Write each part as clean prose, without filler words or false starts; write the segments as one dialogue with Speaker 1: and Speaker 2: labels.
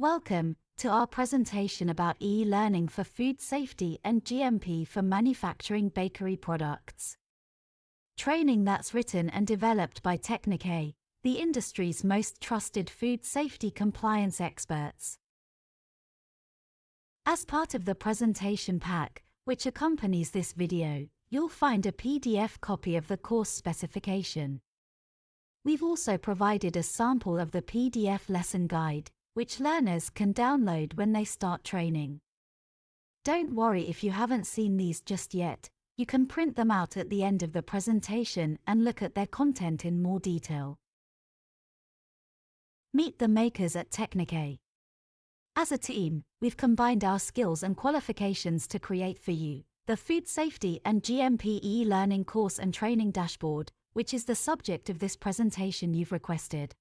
Speaker 1: Welcome to our presentation about e-learning for food safety and GMP for manufacturing bakery products. Training that's written and developed by Techni-K, the industry's most trusted food safety compliance experts. As part of the presentation pack, which accompanies this video, you'll find a PDF copy of the course specification. We've also provided a sample of the PDF lesson guide, which learners can download when they start training. Don't worry if you haven't seen these just yet, you can print them out at the end of the presentation and look at their content in more detail. Meet the makers at Techni-K. As a team, we've combined our skills and qualifications to create for you the Food Safety and GMP e-learning course and training dashboard, which is the subject of this presentation you've requested.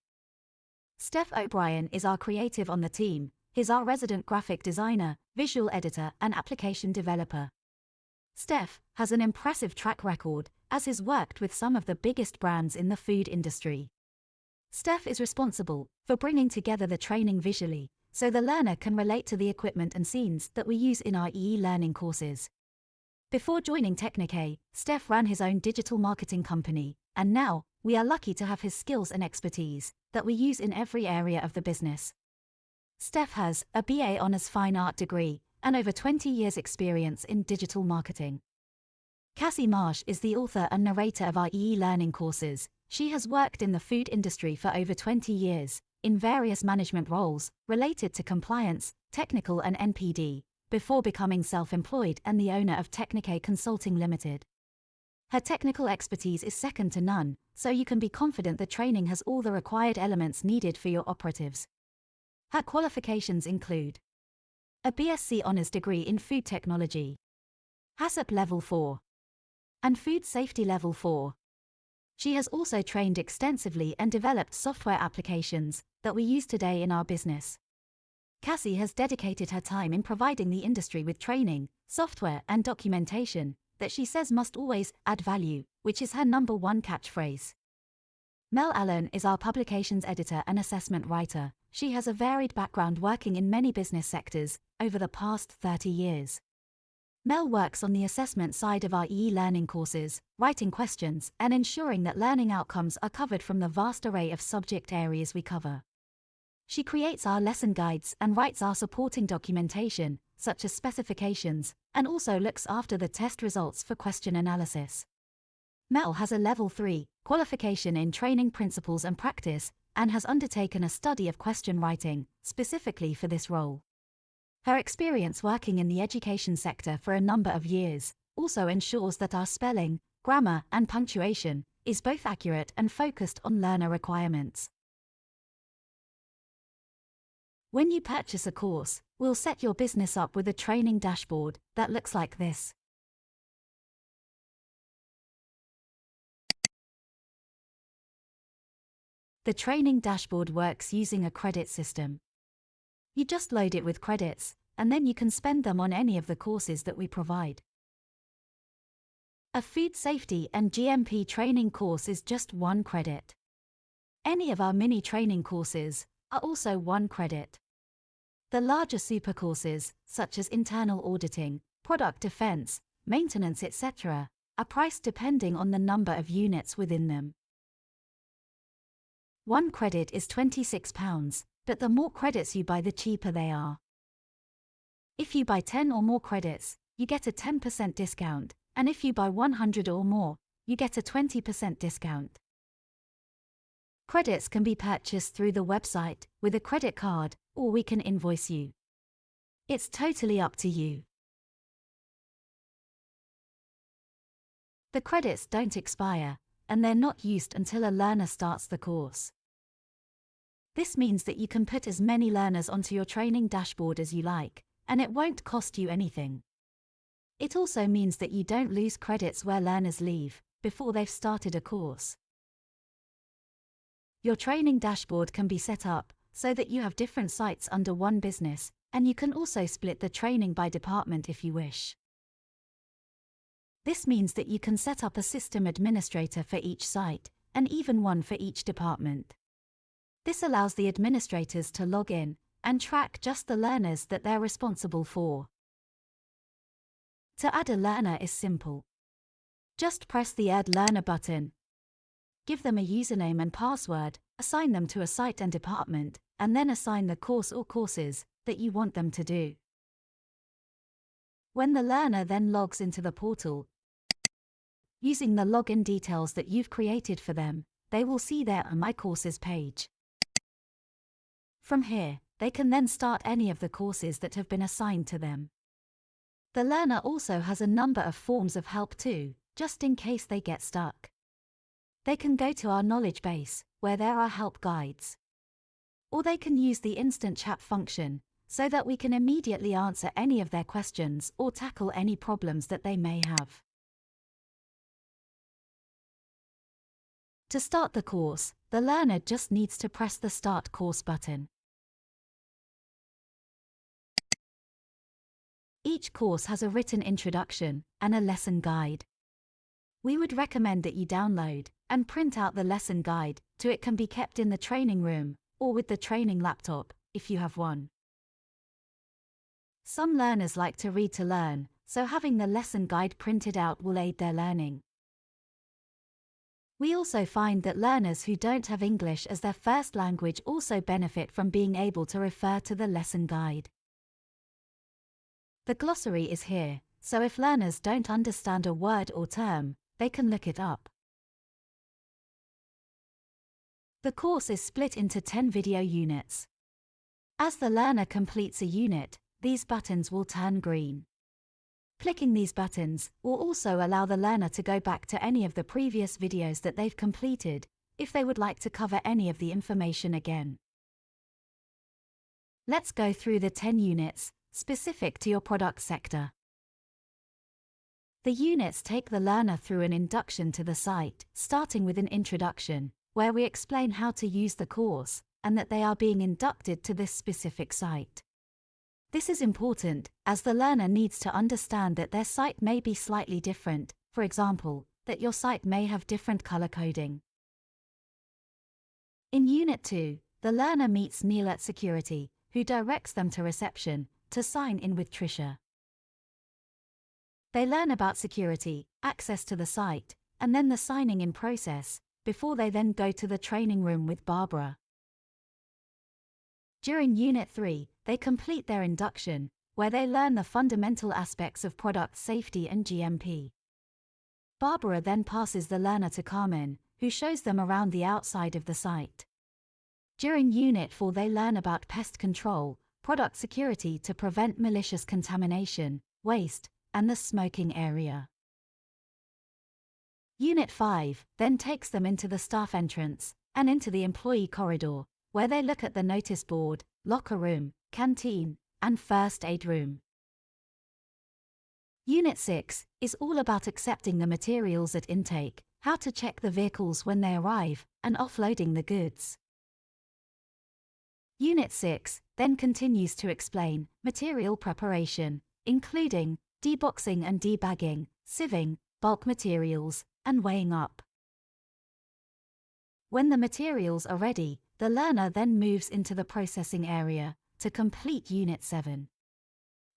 Speaker 1: Steph O'Brien is our creative on the team. He's our resident graphic designer, visual editor and application developer. Steph has an impressive track record, as he's worked with some of the biggest brands in the food industry. Steph is responsible for bringing together the training visually, so the learner can relate to the equipment and scenes that we use in our e-learning courses. Before joining Techni-K, Steph ran his own digital marketing company, and now, we are lucky to have his skills and expertise that we use in every area of the business. Steph has a BA Honours Fine Art degree and over 20 years' experience in digital marketing. Cassie Marsh is the author and narrator of our e-learning courses. She has worked in the food industry for over 20 years, in various management roles related to compliance, technical and NPD, before becoming self-employed and the owner of Techni-K Consulting Limited. Her technical expertise is second to none, so you can be confident the training has all the required elements needed for your operatives. Her qualifications include a BSc Honours degree in Food Technology, HACCP Level 4, and Food Safety Level 4. She has also trained extensively and developed software applications that we use today in our business. Cassie has dedicated her time in providing the industry with training, software and documentation that she says must always add value, which is her #1 catchphrase. Mel Allen is our publications editor and assessment writer. She has a varied background working in many business sectors over the past 30 years. Mel works on the assessment side of our e-learning courses, writing questions and ensuring that learning outcomes are covered from the vast array of subject areas we cover. She creates our lesson guides and writes our supporting documentation, such as specifications, and also looks after the test results for question analysis. Mel has a Level 3 qualification in Training Principles and Practice and has undertaken a study of question writing, specifically for this role. Her experience working in the education sector for a number of years also ensures that our spelling, grammar, and punctuation is both accurate and focused on learner requirements. When you purchase a course, we'll set your business up with a training dashboard that looks like this. The training dashboard works using a credit system. You just load it with credits, and then you can spend them on any of the courses that we provide. A food safety and GMP training course is just 1 credit. Any of our mini training courses are also 1 credit. The larger super courses, such as internal auditing, product defense, maintenance, etc., are priced depending on the number of units within them. 1 credit is £26, but the more credits you buy, the cheaper they are. If you buy 10 or more credits, you get a 10% discount, and if you buy 100 or more, you get a 20% discount. Credits can be purchased through the website with a credit card, or we can invoice you. It's totally up to you. The credits don't expire, and they're not used until a learner starts the course. This means that you can put as many learners onto your training dashboard as you like, and it won't cost you anything. It also means that you don't lose credits where learners leave before they've started a course. Your training dashboard can be set up so that you have different sites under one business, and you can also split the training by department if you wish. This means that you can set up a system administrator for each site, and even one for each department. This allows the administrators to log in and track just the learners that they're responsible for. To add a learner is simple. Just press the Add Learner button. Give them a username and password, assign them to a site and department, and then assign the course or courses that you want them to do. When the learner then logs into the portal, using the login details that you've created for them, they will see their My Courses page. From here, they can then start any of the courses that have been assigned to them. The learner also has a number of forms of help too, just in case they get stuck. They can go to our knowledge base, where there are help guides. Or they can use the instant chat function, so that we can immediately answer any of their questions or tackle any problems that they may have. To start the course, the learner just needs to press the Start Course button. Each course has a written introduction and a lesson guide. We would recommend that you download and print out the lesson guide so it can be kept in the training room or with the training laptop, if you have one. Some learners like to read to learn, so having the lesson guide printed out will aid their learning. We also find that learners who don't have English as their first language also benefit from being able to refer to the lesson guide. The glossary is here, so if learners don't understand a word or term, they can look it up. The course is split into 10 video units. As the learner completes a unit, these buttons will turn green. Clicking these buttons will also allow the learner to go back to any of the previous videos that they've completed, if they would like to cover any of the information again. Let's go through the 10 units, specific to your product sector. The units take the learner through an induction to the site, starting with an introduction, where we explain how to use the course, and that they are being inducted to this specific site. This is important, as the learner needs to understand that their site may be slightly different, for example, that your site may have different color coding. In Unit 2, the learner meets Neil at security, who directs them to reception, to sign in with Tricia. They learn about security, access to the site, and then the signing in process, before they then go to the training room with Barbara. During Unit 3, they complete their induction, where they learn the fundamental aspects of product safety and GMP. Barbara then passes the learner to Carmen, who shows them around the outside of the site. During Unit 4, they learn about pest control, product security to prevent malicious contamination, waste, and the smoking area. Unit 5 then takes them into the staff entrance and into the employee corridor, where they look at the notice board, locker room, canteen, and first aid room. Unit 6 is all about accepting the materials at intake, how to check the vehicles when they arrive, and offloading the goods. Unit 6 then continues to explain material preparation, including deboxing and debagging, sieving, bulk materials, and weighing up. When the materials are ready, the learner then moves into the processing area to complete Unit 7.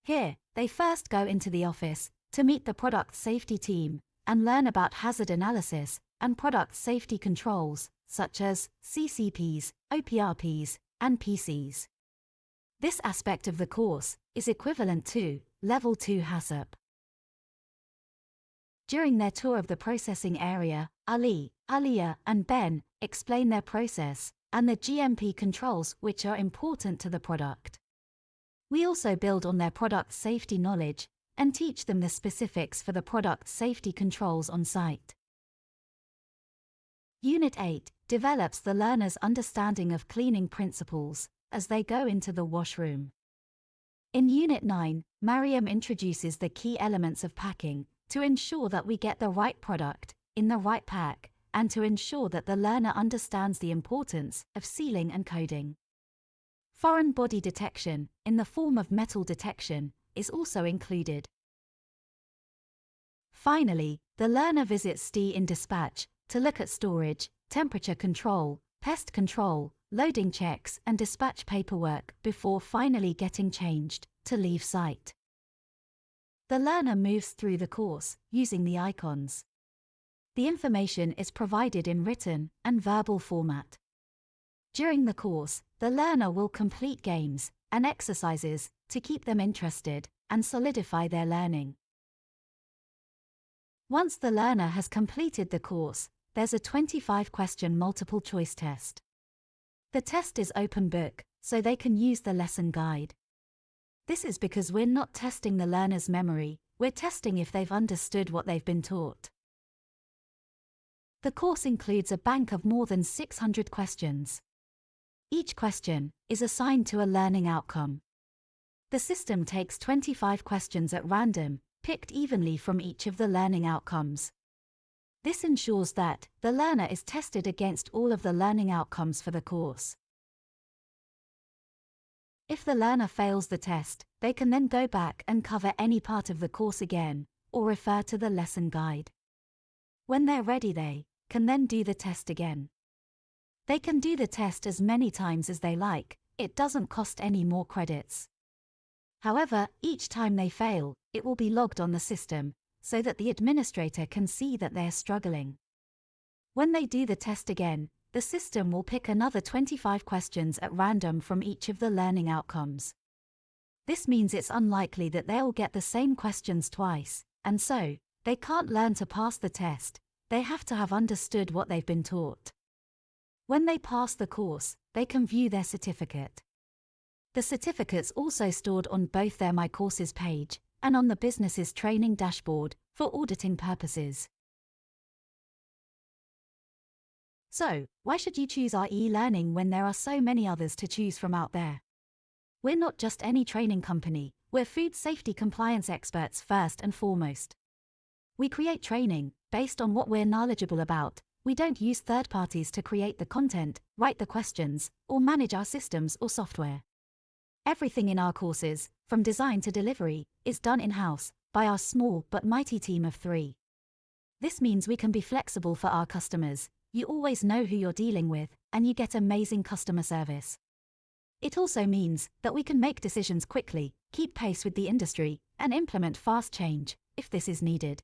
Speaker 1: Here, they first go into the office to meet the product safety team and learn about hazard analysis and product safety controls, such as CCPs, OPRPs, and PCs. This aspect of the course is equivalent to Level 2 HACCP. During their tour of the processing area, Ali, Aliyah, and Ben explain their process and the GMP controls which are important to the product. We also build on their product safety knowledge and teach them the specifics for the product safety controls on site. Unit 8 develops the learner's understanding of cleaning principles as they go into the washroom. In Unit 9, Mariam introduces the key elements of packing to ensure that we get the right product in the right pack, and to ensure that the learner understands the importance of sealing and coding. Foreign body detection, in the form of metal detection, is also included. Finally, the learner visits STI in dispatch to look at storage, temperature control, pest control, loading checks and dispatch paperwork before finally getting changed to leave site. The learner moves through the course using the icons. The information is provided in written and verbal format. During the course, the learner will complete games and exercises to keep them interested and solidify their learning. Once the learner has completed the course, there's a 25-question multiple-choice test. The test is open book, so they can use the lesson guide. This is because we're not testing the learner's memory, we're testing if they've understood what they've been taught. The course includes a bank of more than 600 questions. Each question is assigned to a learning outcome. The system takes 25 questions at random, picked evenly from each of the learning outcomes. This ensures that the learner is tested against all of the learning outcomes for the course. If the learner fails the test, they can then go back and cover any part of the course again, or refer to the lesson guide. When they're ready, they can then do the test again. They can do the test as many times as they like, it doesn't cost any more credits. However, each time they fail, it will be logged on the system, so that the administrator can see that they're struggling. When they do the test again, the system will pick another 25 questions at random from each of the learning outcomes. This means it's unlikely that they'll get the same questions twice, and so, they can't learn to pass the test, they have to have understood what they've been taught. When they pass the course, they can view their certificate. The certificate's also stored on both their My Courses page and on the business's training dashboard for auditing purposes. So, why should you choose our e-learning when there are so many others to choose from out there? We're not just any training company, we're food safety compliance experts first and foremost. We create training based on what we're knowledgeable about. We don't use third parties to create the content, write the questions, or manage our systems or software. Everything in our courses, from design to delivery, is done in-house by our small but mighty team of 3. This means we can be flexible for our customers. You always know who you're dealing with, and you get amazing customer service. It also means that we can make decisions quickly, keep pace with the industry, and implement fast change, if this is needed.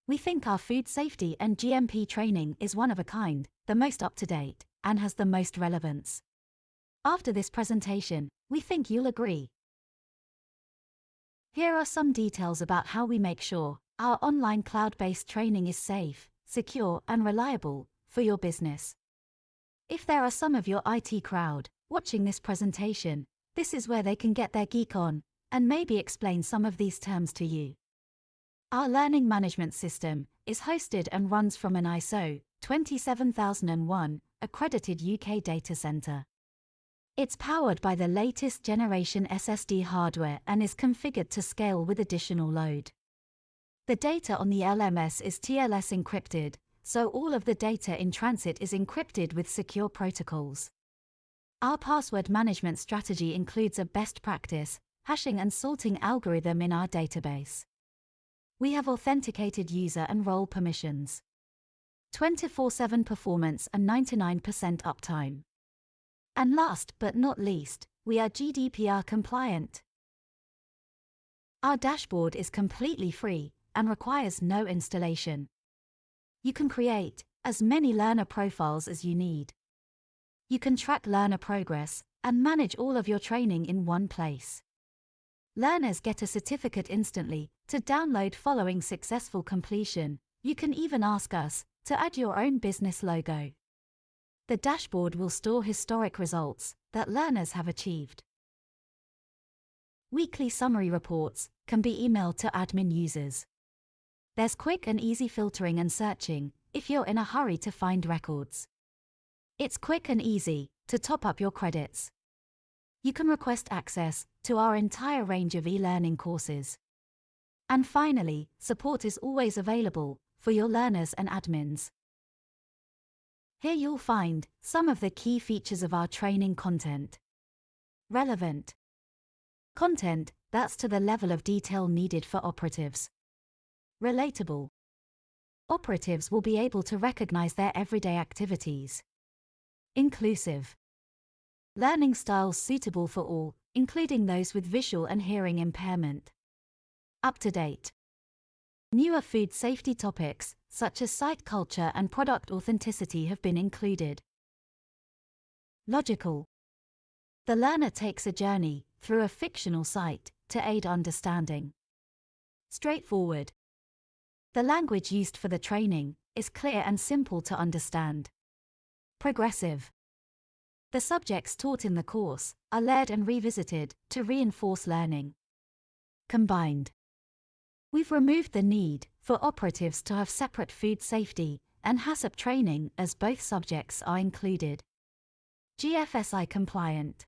Speaker 1: We think our food safety and GMP training is one of a kind, the most up-to-date, and has the most relevance. After this presentation, we think you'll agree. Here are some details about how we make sure our online cloud-based training is safe, secure, and reliable for your business. If there are some of your IT crowd watching this presentation, this is where they can get their geek on and maybe explain some of these terms to you. Our learning management system is hosted and runs from an ISO 27001 accredited UK data center. It's powered by the latest generation SSD hardware and is configured to scale with additional load. The data on the LMS is TLS encrypted, so all of the data in transit is encrypted with secure protocols. Our password management strategy includes a best practice hashing and salting algorithm in our database. We have authenticated user and role permissions, 24/7 performance and 99% uptime. And last but not least, we are GDPR compliant. Our dashboard is completely free and requires no installation. You can create as many learner profiles as you need. You can track learner progress and manage all of your training in one place. Learners get a certificate instantly to download following successful completion. You can even ask us to add your own business logo. The dashboard will store historic results that learners have achieved. Weekly summary reports can be emailed to admin users. There's quick and easy filtering and searching if you're in a hurry to find records. It's quick and easy to top up your credits. You can request access to our entire range of e-learning courses. And finally, support is always available for your learners and admins. Here you'll find some of the key features of our training content. Relevant content that's to the level of detail needed for operatives. Relatable. Operatives will be able to recognize their everyday activities. Inclusive. learning styles suitable for all, including those with visual and hearing impairment. Up to date. Newer food safety topics, such as site culture and product authenticity, have been included. Logical. The learner takes a journey through a fictional site to aid understanding. Straightforward. The language used for the training is clear and simple to understand. Progressive. The subjects taught in the course are layered and revisited to reinforce learning. Combined. We've removed the need for operatives to have separate food safety and HACCP training, as both subjects are included. GFSI compliant.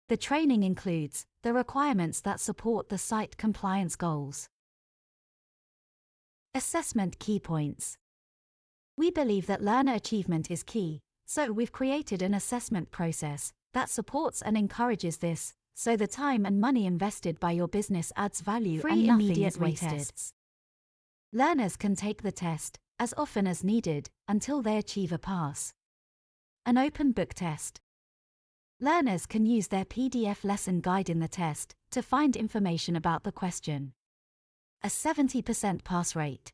Speaker 1: The training includes the requirements that support the site compliance goals. Assessment key points. We believe that learner achievement is key, so we've created an assessment process that supports and encourages this, so the time and money invested by your business adds value and nothing is wasted. Learners can take the test as often as needed until they achieve a pass. An open book test. Learners can use their PDF lesson guide in the test to find information about the question. A 70% pass rate.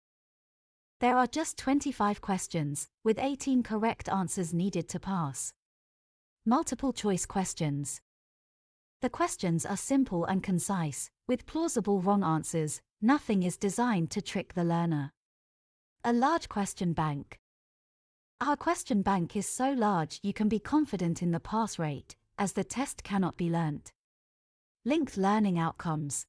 Speaker 1: There are just 25 questions, with 18 correct answers needed to pass. Multiple choice questions. The questions are simple and concise, with plausible wrong answers. Nothing is designed to trick the learner. A large question bank. Our question bank is so large you can be confident in the pass rate, as the test cannot be learnt. Linked learning outcomes.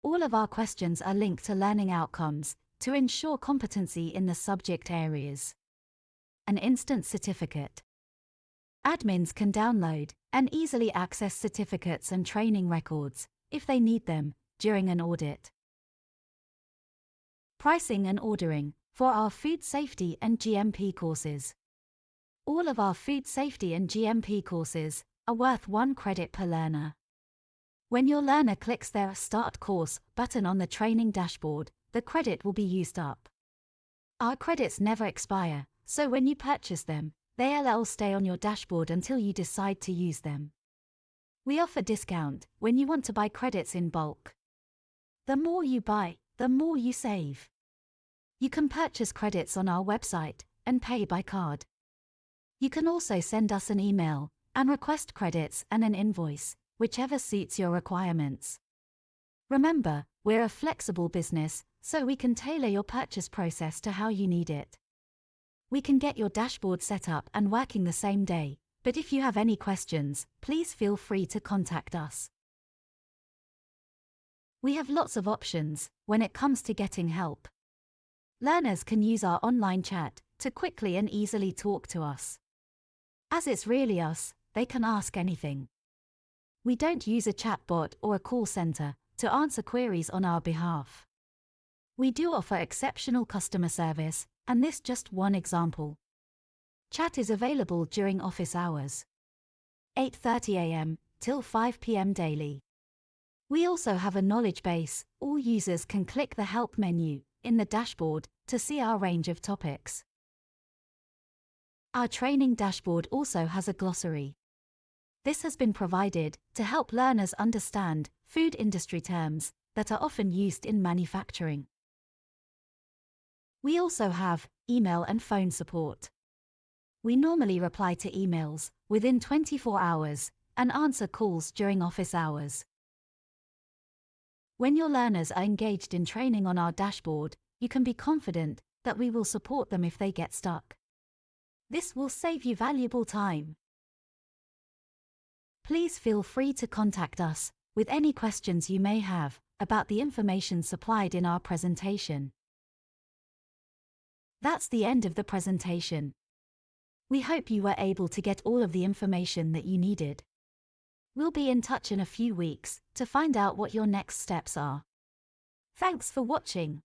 Speaker 1: All of our questions are linked to learning outcomes to ensure competency in the subject areas. An instant certificate. Admins can download and easily access certificates and training records, if they need them, during an audit. Pricing and ordering for our food safety and GMP courses. All of our food safety and GMP courses are worth 1 credit per learner. When your learner clicks their Start Course button on the training dashboard, the credit will be used up. Our credits never expire, so when you purchase them, they'll stay on your dashboard until you decide to use them. We offer discount when you want to buy credits in bulk. The more you buy, the more you save. You can purchase credits on our website and pay by card. You can also send us an email and request credits and an invoice, whichever suits your requirements. Remember, we're a flexible business, so we can tailor your purchase process to how you need it. We can get your dashboard set up and working the same day, but if you have any questions, please feel free to contact us. We have lots of options when it comes to getting help. Learners can use our online chat to quickly and easily talk to us. As it's really us, they can ask anything. We don't use a chatbot or a call center to answer queries on our behalf. We do offer exceptional customer service, and this just one example. Chat is available during office hours, 8:30 a.m. till 5 p.m. daily. We also have a knowledge base. All users can click the Help menu in the dashboard to see our range of topics. Our training dashboard also has a glossary. This has been provided to help learners understand food industry terms that are often used in manufacturing. We also have email and phone support. We normally reply to emails within 24 hours and answer calls during office hours. When your learners are engaged in training on our dashboard, you can be confident that we will support them if they get stuck. This will save you valuable time. Please feel free to contact us with any questions you may have about the information supplied in our presentation. That's the end of the presentation. We hope you were able to get all of the information that you needed. We'll be in touch in a few weeks to find out what your next steps are. Thanks for watching.